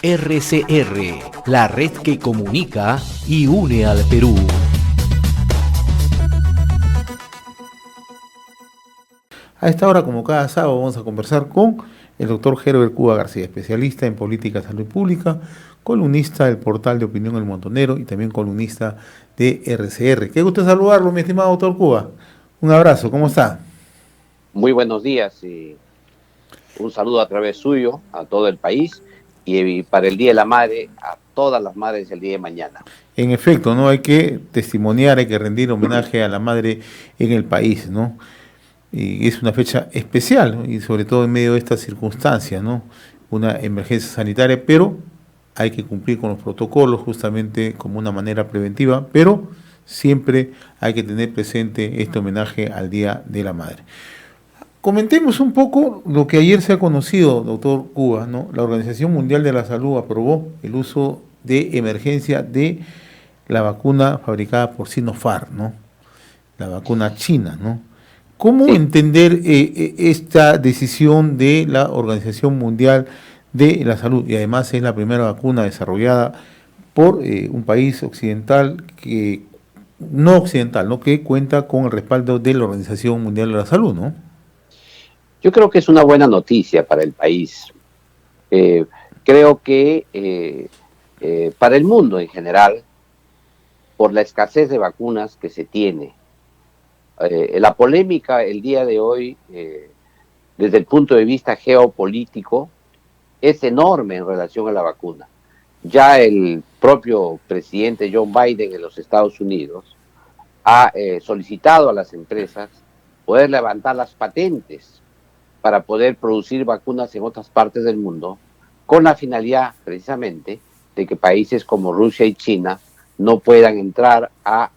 RCR, la red que comunica y une al Perú. A esta hora, como cada sábado, vamos a conversar con el doctor Herbert Cuba García, especialista en política de salud pública, columnista del portal de opinión El Montonero y también columnista de RCR. Qué gusto saludarlo, mi estimado doctor Cuba. Un abrazo, ¿cómo está? Muy buenos días y un saludo a través suyo a todo el país y para el Día de la Madre a todas las madres el día de mañana. En efecto, ¿no? Hay que testimoniar, hay que rendir homenaje a la madre en el país, ¿no? Y es una fecha especial, ¿no? Y sobre todo en medio de estas circunstancias, ¿no? Una emergencia sanitaria, pero hay que cumplir con los protocolos justamente como una manera preventiva, pero siempre hay que tener presente este homenaje al Día de la Madre. Comentemos un poco lo que ayer se ha conocido, doctor Cuba, ¿no? La Organización Mundial de la Salud aprobó el uso de emergencia de la vacuna fabricada por Sinopharm, ¿no? La vacuna china, ¿no? ¿Cómo entender esta decisión de la Organización Mundial de la Salud? Y además es la primera vacuna desarrollada por un país occidental no occidental, ¿no? Que cuenta con el respaldo de la Organización Mundial de la Salud, ¿no? Yo creo que es una buena noticia para el país. Creo que para el mundo en general, por la escasez de vacunas que se tiene, la polémica el día de hoy, desde el punto de vista geopolítico, es enorme en relación a la vacuna. Ya el propio presidente Joe Biden en los Estados Unidos ha solicitado a las empresas poder levantar las patentes para poder producir vacunas en otras partes del mundo, con la finalidad precisamente de que países como Rusia y China no puedan entrar a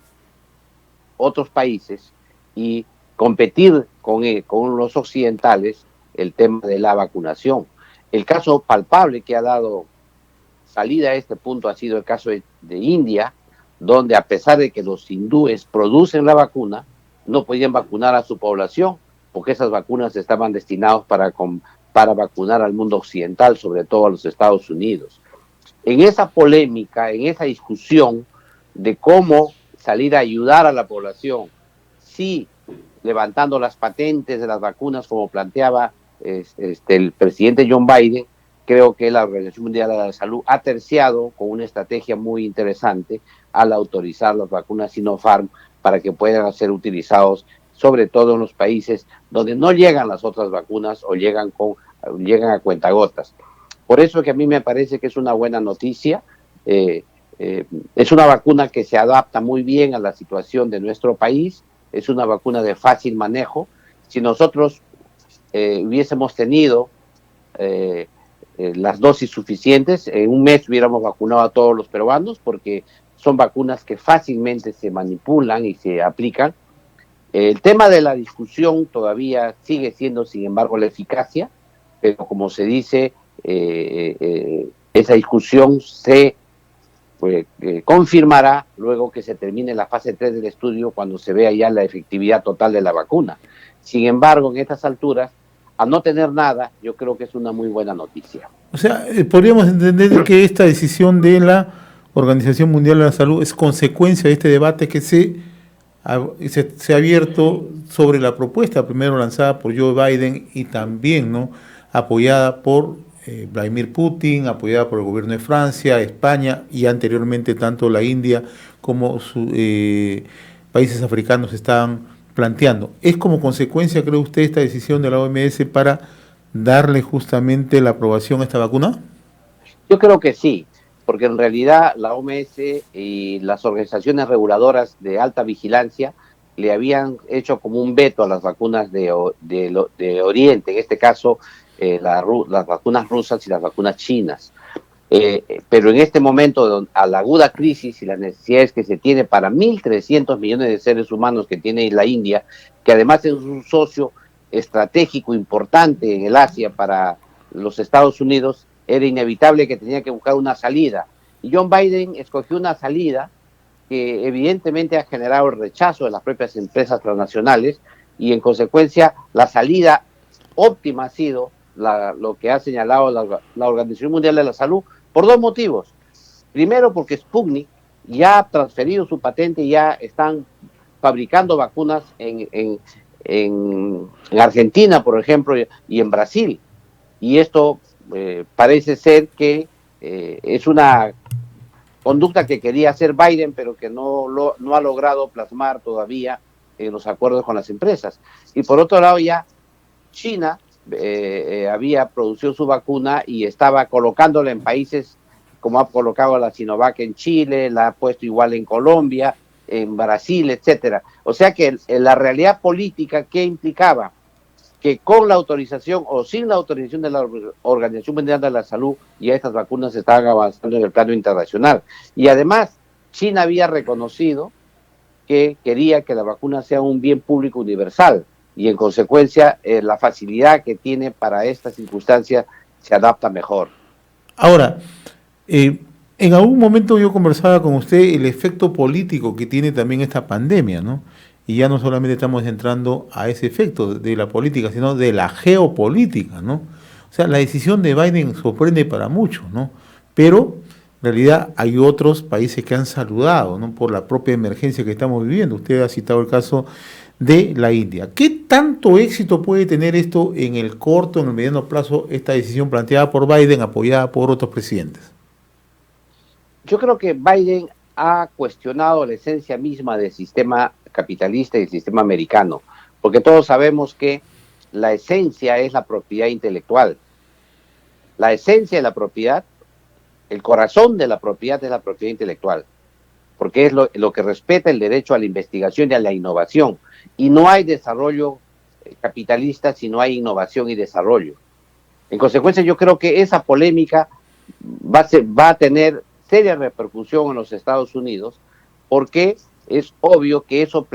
otros países y competir con los occidentales el tema de la vacunación. El caso palpable que ha dado salida a este punto ha sido el caso de India, donde a pesar de que los hindúes producen la vacuna, no podían vacunar a su población, porque esas vacunas estaban destinadas para vacunar al mundo occidental, sobre todo a los Estados Unidos. En esa polémica, en esa discusión de cómo salir a ayudar a la población, sí, levantando las patentes de las vacunas como planteaba el presidente John Biden, creo que la Organización Mundial de la Salud ha terciado con una estrategia muy interesante al autorizar las vacunas Sinopharm para que puedan ser utilizados sobre todo en los países donde no llegan las otras vacunas o llegan a cuentagotas. Por eso que a mí me parece que es una buena noticia. Es una vacuna que se adapta muy bien a la situación de nuestro país, es una vacuna de fácil manejo. Si nosotros hubiésemos tenido las dosis suficientes, en un mes hubiéramos vacunado a todos los peruanos, porque son vacunas que fácilmente se manipulan y se aplican. El tema de la discusión todavía sigue siendo, sin embargo, la eficacia, pero como se dice, esa discusión se confirmará luego que se termine la fase 3 del estudio, cuando se vea ya la efectividad total de la vacuna. Sin embargo, en estas alturas, al no tener nada, yo creo que es una muy buena noticia. O sea, podríamos entender que esta decisión de la Organización Mundial de la Salud es consecuencia de este debate que se ha abierto sobre la propuesta primero lanzada por Joe Biden y también, ¿no?, apoyada por Vladimir Putin, apoyada por el gobierno de Francia, España y anteriormente tanto la India como países africanos estaban planteando. ¿Es como consecuencia, cree usted, esta decisión de la OMS para darle justamente la aprobación a esta vacuna? Yo creo que sí, porque en realidad la OMS y las organizaciones reguladoras de alta vigilancia le habían hecho como un veto a las vacunas de Oriente, en este caso las vacunas rusas y las vacunas chinas. Pero en este momento, a la aguda crisis y las necesidades que se tiene para 1.300 millones de seres humanos que tiene la India, que además es un socio estratégico importante en el Asia para los Estados Unidos, era inevitable que tenía que buscar una salida. Y John Biden escogió una salida que evidentemente ha generado el rechazo de las propias empresas transnacionales, y en consecuencia la salida óptima ha sido lo que ha señalado la Organización Mundial de la Salud por dos motivos. Primero, porque Sputnik ya ha transferido su patente y ya están fabricando vacunas en Argentina, por ejemplo, y en Brasil. Y esto parece ser que es una conducta que quería hacer Biden, pero que no ha logrado plasmar todavía en los acuerdos con las empresas. Y por otro lado, ya China había producido su vacuna y estaba colocándola en países como ha colocado la Sinovac en Chile, la ha puesto igual en Colombia, en Brasil, etcétera. O sea que la realidad política que implicaba que con la autorización o sin la autorización de la Organización Mundial de la Salud ya estas vacunas estaban avanzando en el plano internacional. Y además, China había reconocido que quería que la vacuna sea un bien público universal y en consecuencia la facilidad que tiene para esta circunstancia se adapta mejor. Ahora, en algún momento yo conversaba con usted el efecto político que tiene también esta pandemia, ¿no? Y ya no solamente estamos entrando a ese efecto de la política, sino de la geopolítica, ¿no? O sea, la decisión de Biden sorprende para muchos, ¿no? Pero en realidad hay otros países que han saludado, ¿no? Por la propia emergencia que estamos viviendo. Usted ha citado el caso de la India. ¿Qué tanto éxito puede tener esto en el corto, en el mediano plazo, esta decisión planteada por Biden, apoyada por otros presidentes? Yo creo que Biden ha cuestionado la esencia misma del sistema capitalista y el sistema americano, porque todos sabemos que la esencia es la propiedad intelectual. La esencia de la propiedad, el corazón de la propiedad es la propiedad intelectual, porque es lo que respeta el derecho a la investigación y a la innovación. Y no hay desarrollo capitalista si no hay innovación y desarrollo. En consecuencia, yo creo que esa polémica va a tener seria repercusión en los Estados Unidos, porque es obvio que eso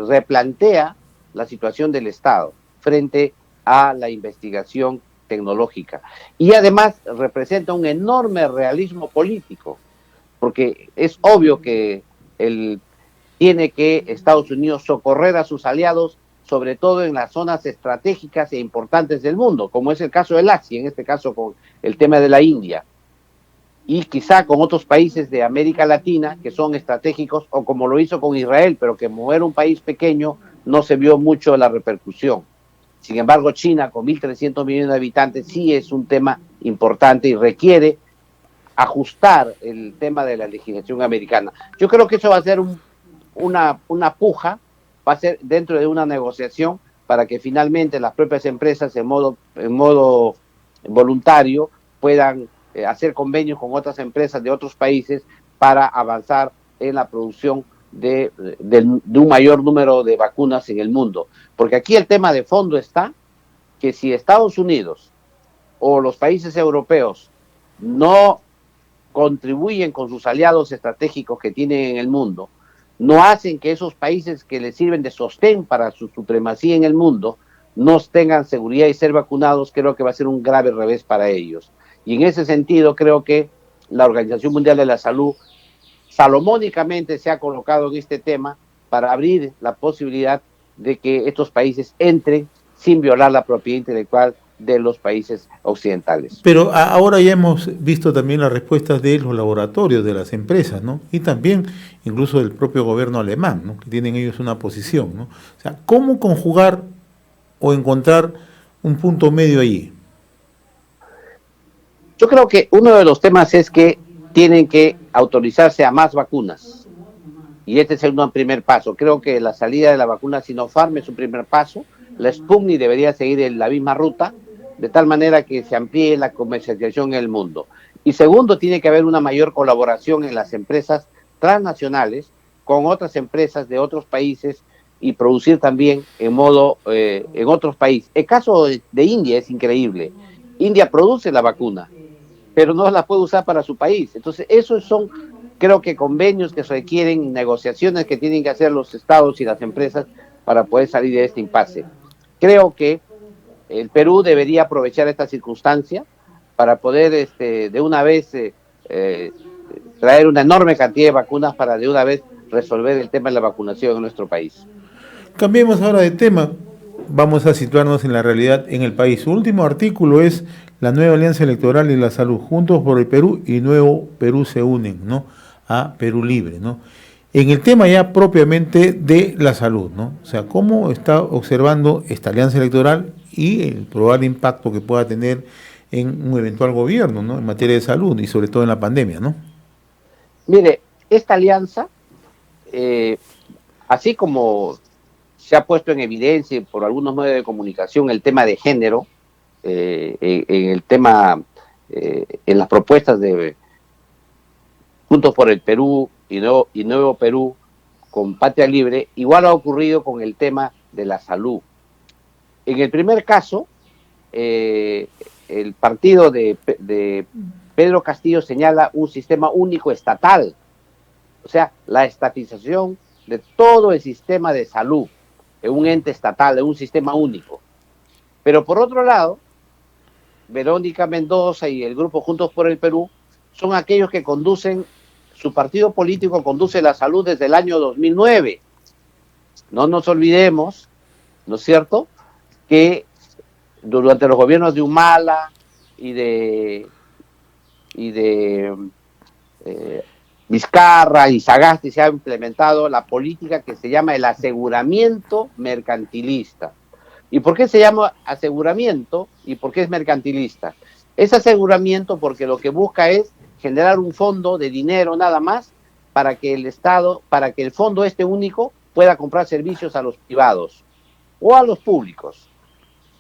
replantea la situación del Estado frente a la investigación tecnológica. Y además representa un enorme realismo político, porque es obvio que tiene que Estados Unidos socorrer a sus aliados, sobre todo en las zonas estratégicas e importantes del mundo, como es el caso del Asia, en este caso con el tema de la India, y quizá con otros países de América Latina que son estratégicos, o como lo hizo con Israel, pero que como era un país pequeño no se vio mucho la repercusión. Sin embargo, China, con 1.300 millones de habitantes, sí es un tema importante y requiere ajustar el tema de la legislación americana. Yo creo que eso va a ser una puja, va a ser dentro de una negociación para que finalmente las propias empresas en modo voluntario puedan hacer convenios con otras empresas de otros países para avanzar en la producción de un mayor número de vacunas en el mundo. Porque aquí el tema de fondo está que si Estados Unidos o los países europeos no contribuyen con sus aliados estratégicos que tienen en el mundo, no hacen que esos países que les sirven de sostén para su supremacía en el mundo no tengan seguridad y ser vacunados, creo que va a ser un grave revés para ellos. Y en ese sentido creo que la Organización Mundial de la Salud salomónicamente se ha colocado en este tema para abrir la posibilidad de que estos países entren sin violar la propiedad intelectual de los países occidentales. Pero ahora ya hemos visto también las respuestas de los laboratorios, de las empresas, ¿no? Y también incluso del propio gobierno alemán, ¿no? Que tienen ellos una posición, ¿no? O sea, ¿cómo conjugar o encontrar un punto medio allí? Yo creo que uno de los temas es que tienen que autorizarse a más vacunas. Y este es un primer paso. Creo que la salida de la vacuna Sinopharm es un primer paso. La Sputnik debería seguir en la misma ruta, de tal manera que se amplíe la comercialización en el mundo. Y segundo, tiene que haber una mayor colaboración en las empresas transnacionales con otras empresas de otros países y producir también en otros países. El caso de India es increíble. India produce la vacuna, pero no la puede usar para su país. Entonces, esos son, creo que convenios que requieren, negociaciones que tienen que hacer los estados y las empresas para poder salir de este impasse. Creo que el Perú debería aprovechar esta circunstancia para poder de una vez traer una enorme cantidad de vacunas para de una vez resolver el tema de la vacunación en nuestro país. Cambiemos ahora de tema. vamos a situarnos en la realidad en el país. Su último artículo es la nueva alianza electoral y la salud. Juntos por el Perú y Nuevo Perú se unen, ¿no? A Perú Libre, ¿no? En el tema ya propiamente de la salud, ¿no? O sea, ¿cómo está observando esta alianza electoral y el probable impacto que pueda tener en un eventual gobierno, ¿no? En materia de salud y sobre todo en la pandemia, ¿no? Mire, esta alianza, así como se ha puesto en evidencia por algunos medios de comunicación el tema de género, en el tema, en las propuestas de Juntos por el Perú y Nuevo Perú con Patria Libre, igual ha ocurrido con el tema de la salud. En el primer caso, el partido de Pedro Castillo señala un sistema único estatal, o sea, la estatización de todo el sistema de salud, en un ente estatal, en un sistema único. Pero por otro lado, Verónica Mendoza y el grupo Juntos por el Perú son aquellos que conducen, su partido político conduce la salud desde el año 2009. No nos olvidemos, ¿no es cierto?, que durante los gobiernos de Humala y de Vizcarra y Sagasti se ha implementado la política que se llama el aseguramiento mercantilista. ¿Y por qué se llama aseguramiento y por qué es mercantilista? Es aseguramiento porque lo que busca es generar un fondo de dinero nada más para que el Estado, para que el fondo este único pueda comprar servicios a los privados o a los públicos.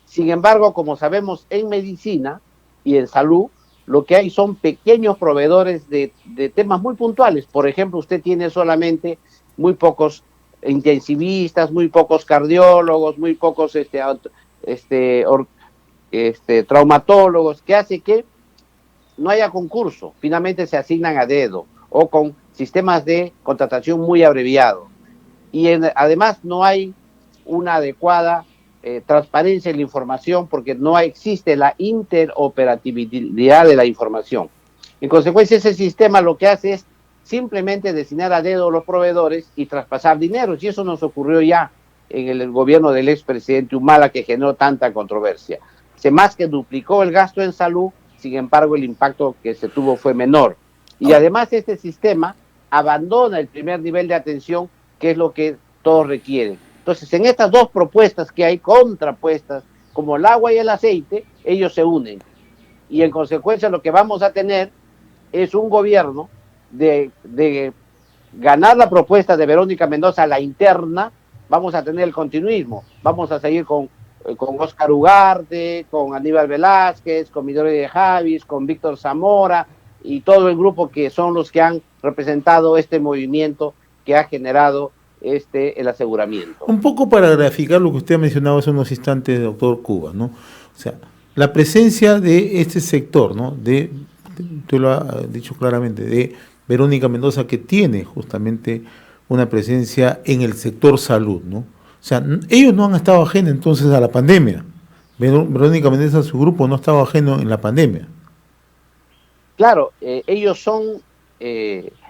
Sin embargo, como sabemos, en medicina y en salud, lo que hay son pequeños proveedores de temas muy puntuales. Por ejemplo, usted tiene solamente muy pocos intensivistas, muy pocos cardiólogos, muy pocos traumatólogos, que hace que no haya concurso. Finalmente se asignan a dedo o con sistemas de contratación muy abreviados. Y además no hay una adecuada transparencia en la información porque no existe la interoperabilidad de la información. En consecuencia, ese sistema lo que hace es simplemente designar a dedo los proveedores y traspasar dineros, y eso nos ocurrió ya en el gobierno del expresidente Humala, que generó tanta controversia. Se más que duplicó el gasto en salud, sin embargo el impacto que se tuvo fue menor. Y además este sistema abandona el primer nivel de atención, que es lo que todos requieren. Entonces, en estas dos propuestas que hay contrapuestas, como el agua y el aceite, ellos se unen. Y en consecuencia lo que vamos a tener es un gobierno de ganar la propuesta de Verónica Mendoza, la interna, vamos a tener el continuismo. Vamos a seguir con Óscar Ugarte, con Aníbal Velázquez, con Midori de Javis, con Víctor Zamora y todo el grupo que son los que han representado este movimiento que ha generado el aseguramiento. Un poco para graficar lo que usted ha mencionado hace unos instantes, doctor Cuba, ¿no? O sea, la presencia de este sector, ¿no? Usted lo ha dicho claramente, de Verónica Mendoza, que tiene justamente una presencia en el sector salud, ¿no? O sea, ellos no han estado ajenos entonces a la pandemia. Verónica Mendoza, su grupo, no estaba ajeno en la pandemia. Claro, ellos son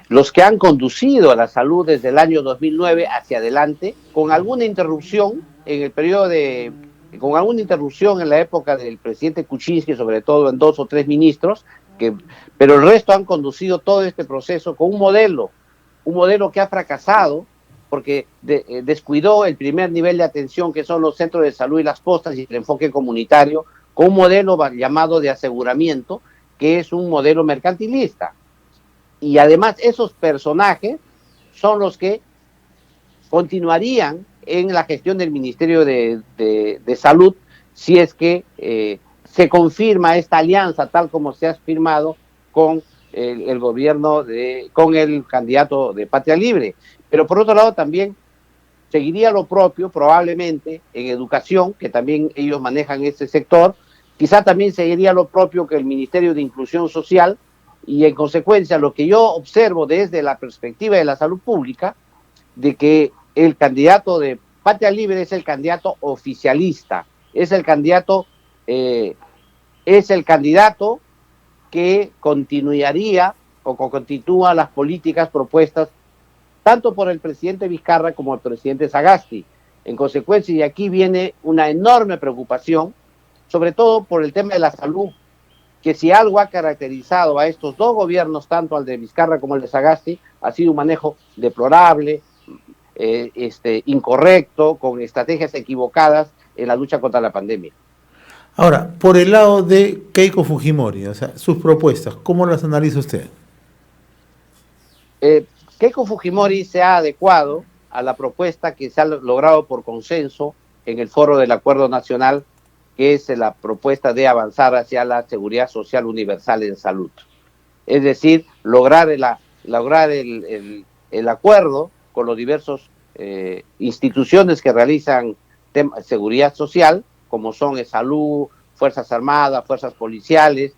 los que han conducido a la salud desde el año 2009 hacia adelante, con alguna interrupción en el periodo con alguna interrupción en la época del presidente Kuczynski, sobre todo en 2 o 3 ministros, pero el resto han conducido todo este proceso con un modelo que ha fracasado porque descuidó el primer nivel de atención, que son los centros de salud y las postas, y el enfoque comunitario, con un modelo llamado de aseguramiento, que es un modelo mercantilista. Y además esos personajes son los que continuarían en la gestión del Ministerio de Salud si es que se confirma esta alianza tal como se ha firmado con el gobierno, con el candidato de Patria Libre. Pero por otro lado también seguiría lo propio probablemente en educación, que también ellos manejan ese sector, quizá también seguiría lo propio que el Ministerio de Inclusión Social, y en consecuencia lo que yo observo desde la perspectiva de la salud pública, de que el candidato de Patria Libre es el candidato oficialista, es el candidato que continuaría o continúa las políticas propuestas tanto por el presidente Vizcarra como el presidente Sagasti. En consecuencia, y aquí viene una enorme preocupación, sobre todo por el tema de la salud, que si algo ha caracterizado a estos dos gobiernos, tanto al de Vizcarra como al de Sagasti, ha sido un manejo deplorable, incorrecto, con estrategias equivocadas en la lucha contra la pandemia. Ahora, por el lado de Keiko Fujimori, o sea, sus propuestas, ¿cómo las analiza usted? Keiko Fujimori se ha adecuado a la propuesta que se ha logrado por consenso en el Foro del Acuerdo Nacional, que es la propuesta de avanzar hacia la seguridad social universal en salud. Es decir, lograr el acuerdo con los diversos instituciones que realizan seguridad social, como son salud, Fuerzas Armadas, Fuerzas Policiales,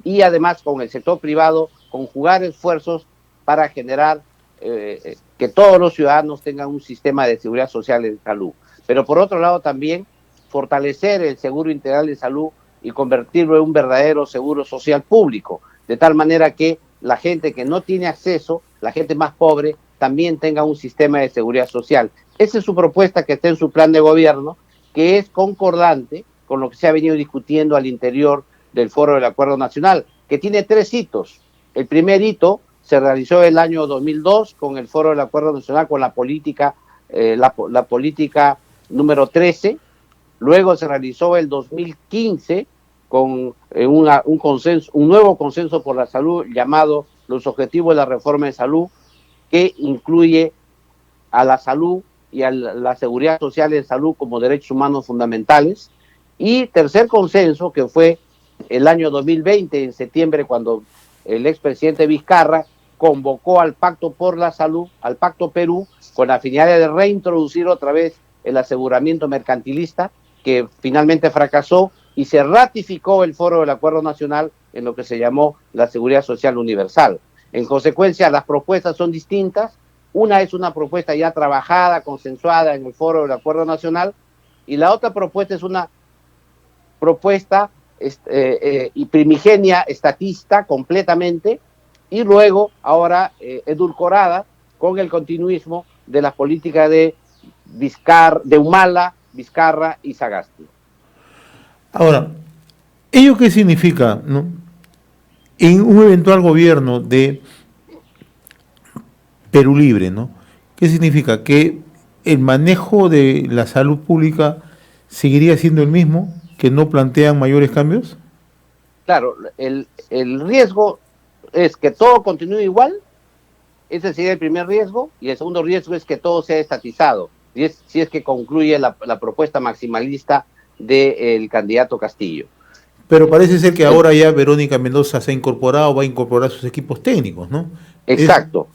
y además con el sector privado, conjugar esfuerzos para generar que todos los ciudadanos tengan un sistema de seguridad social en salud. Pero por otro lado también fortalecer el seguro integral de salud y convertirlo en un verdadero seguro social público, de tal manera que la gente que no tiene acceso, la gente más pobre, también tenga un sistema de seguridad social. Esa es su propuesta que está en su plan de gobierno, que es concordante con lo que se ha venido discutiendo al interior del Foro del Acuerdo Nacional, que tiene 3 hitos. El primer hito se realizó el año 2002 con el Foro del Acuerdo Nacional, con la política, la política número 13. Luego se realizó el 2015 con un nuevo consenso por la salud llamado los Objetivos de la Reforma de Salud, que incluye a la salud y a la seguridad social en salud como derechos humanos fundamentales. Y tercer consenso, que fue el año 2020, en septiembre, cuando el expresidente Vizcarra convocó al Pacto por la Salud, al Pacto Perú, con la finalidad de reintroducir otra vez el aseguramiento mercantilista, que finalmente fracasó, y se ratificó el Foro del Acuerdo Nacional en lo que se llamó la Seguridad Social Universal. En consecuencia, las propuestas son distintas. Una es una propuesta ya trabajada, consensuada en el Foro del Acuerdo Nacional, y la otra propuesta es una propuesta y primigenia estatista completamente, y luego ahora edulcorada con el continuismo de las políticas de Humala, Vizcarra y Sagasti. Ahora, ¿ello qué significa, no? En un eventual gobierno de Perú Libre, ¿no? ¿Qué significa? ¿Que el manejo de la salud pública seguiría siendo el mismo? ¿Que no plantean mayores cambios? Claro, el riesgo es que todo continúe igual. Ese sería el primer riesgo, y el segundo riesgo es que todo sea estatizado, si es que concluye la propuesta maximalista del candidato Castillo. Pero parece ser que ahora ya Verónica Mendoza se ha incorporado, va a incorporar sus equipos técnicos, ¿no? Exacto.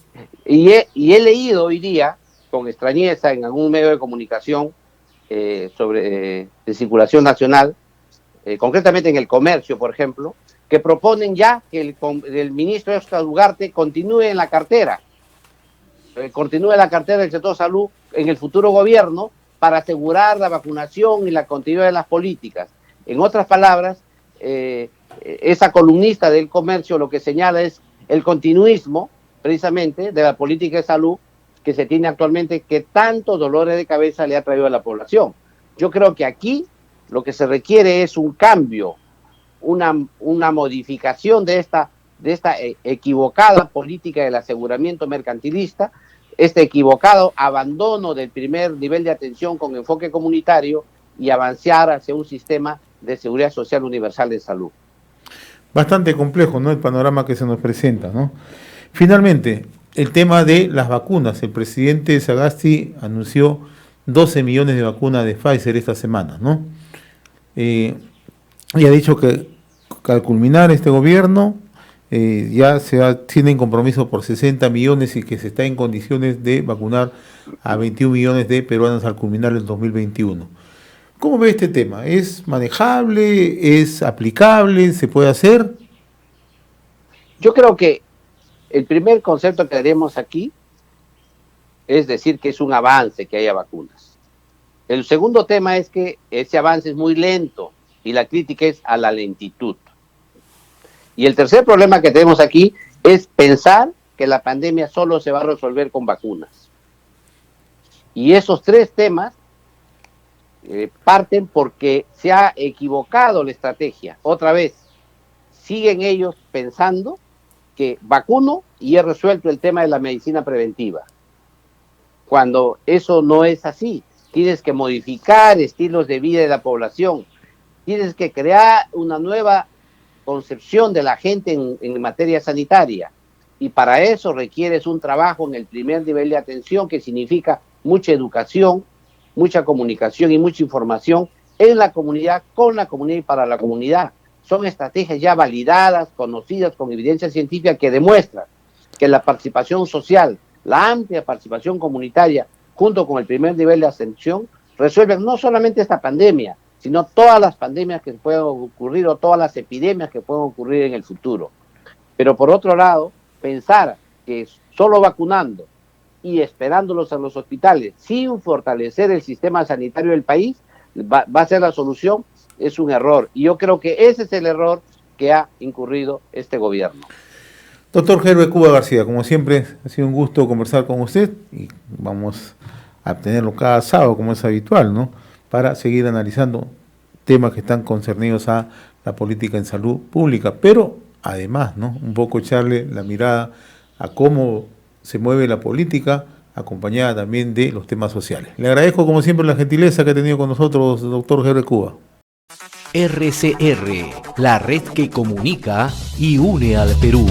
Y he leído hoy día, con extrañeza, en algún medio de comunicación de circulación nacional, concretamente en El Comercio, por ejemplo, que proponen ya que el ministro Óscar Ugarte continúe en la cartera, del sector salud en el futuro gobierno, para asegurar la vacunación y la continuidad de las políticas. En otras palabras, esa columnista del Comercio lo que señala es el continuismo, precisamente, de la política de salud que se tiene actualmente, que tantos dolores de cabeza le ha traído a la población. Yo creo que aquí lo que se requiere es un cambio, una modificación de esta equivocada política del aseguramiento mercantilista, este equivocado abandono del primer nivel de atención con enfoque comunitario, y avanzar hacia un sistema de seguridad social universal de salud. Bastante complejo, ¿no?, el panorama que se nos presenta, ¿no? Finalmente, el tema de las vacunas. El presidente Sagasti anunció 12 millones de vacunas de Pfizer esta semana, ¿no? Y ha dicho que al culminar este gobierno ya tienen compromiso por 60 millones y que se está en condiciones de vacunar a 21 millones de peruanos al culminar el 2021. ¿Cómo ve este tema? ¿Es manejable? ¿Es aplicable? ¿Se puede hacer? Yo creo que el primer concepto que haremos aquí es decir que es un avance que haya vacunas. El segundo tema es que ese avance es muy lento y la crítica es a la lentitud. Y el tercer problema que tenemos aquí es pensar que la pandemia solo se va a resolver con vacunas. Y esos tres temas parten porque se ha equivocado la estrategia. Otra vez, siguen ellos pensando que vacuno y he resuelto el tema de la medicina preventiva, cuando eso no es así. Tienes que modificar estilos de vida de la población, tienes que crear una nueva concepción de la gente en materia sanitaria, y para eso requieres un trabajo en el primer nivel de atención, que significa mucha educación, mucha comunicación y mucha información en la comunidad, con la comunidad y para la comunidad. Son estrategias ya validadas, conocidas, con evidencia científica, que demuestran que la participación social, la amplia participación comunitaria, junto con el primer nivel de atención, resuelven no solamente esta pandemia, sino todas las pandemias que pueden ocurrir o todas las epidemias que pueden ocurrir en el futuro. Pero por otro lado, pensar que solo vacunando y esperándolos en los hospitales, sin fortalecer el sistema sanitario del país, va a ser la solución, es un error. Y yo creo que ese es el error que ha incurrido este gobierno. Doctor Herbert Cuba García, como siempre, ha sido un gusto conversar con usted y vamos a tenerlo cada sábado, como es habitual, ¿no? Para seguir analizando temas que están concernidos a la política en salud pública, pero además, ¿no? Un poco echarle la mirada a cómo se mueve la política, acompañada también de los temas sociales. Le agradezco, como siempre, la gentileza que ha tenido con nosotros, doctor Herbert Cuba. RCR, la red que comunica y une al Perú.